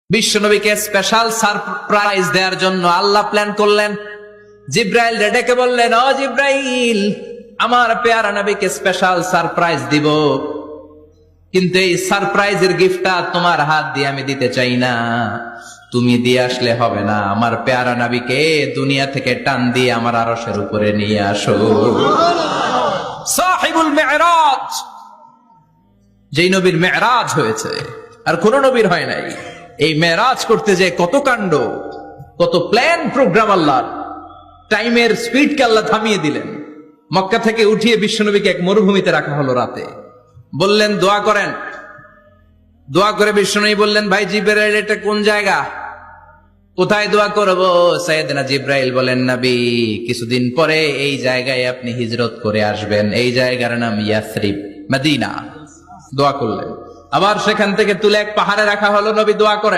বিশ্বনবীকে special surprise দেওয়ার জন্য আল্লাহ প্ল্যান করলেন। জিব্রাইল ডেকে বললেন, ও জিব্রাইল, আমার পেয়ারা নবীকে স্পেশাল সারপ্রাইজ দিব, কিন্তু এই সারপ্রাইজের গিফটটা তোমার হাত দিয়ে আমি দিতে চাই না, তুমি দিয়ে আসলে হবে না। আমার পেয়ারা নবীকে দুনিয়া থেকে টান দিয়ে আমার আরশের উপরে নিয়ে আসো। সাহিবুল মেরাজ, যেই নবীর মেরাজ হয়েছে আর কোন নবীর হয় নাই। এই মেরাজ করতে যে কত কাণ্ড, কত প্ল্যান প্রোগ্রাম আল্লাহর। টাইমের স্পিডকে আল্লাহ থামিয়ে দিলেন। মক্কা থেকে উঠিয়ে বিশ্বনবীকে এক মরুভূমিতে রাখা হলো রাতে। বললেন দোয়া করেন। দোয়া করে বিশ্বনবী বললেন, ভাই জিব্রাইল, এটা কোন জায়গা, কোথায় দোয়া করব? সাইয়েদনা জিব্রাইল বলেন, নবী, কিছুদিন পরে এই জায়গায় আপনি হিজরত করে আসবেন, এই জায়গার নাম ইয়াসরিব, মদিনা। দোয়া করলেন। আবার সেখান থেকে তুলে এক পাহাড়ে রাখা হলো। নবী দোয়া করেন।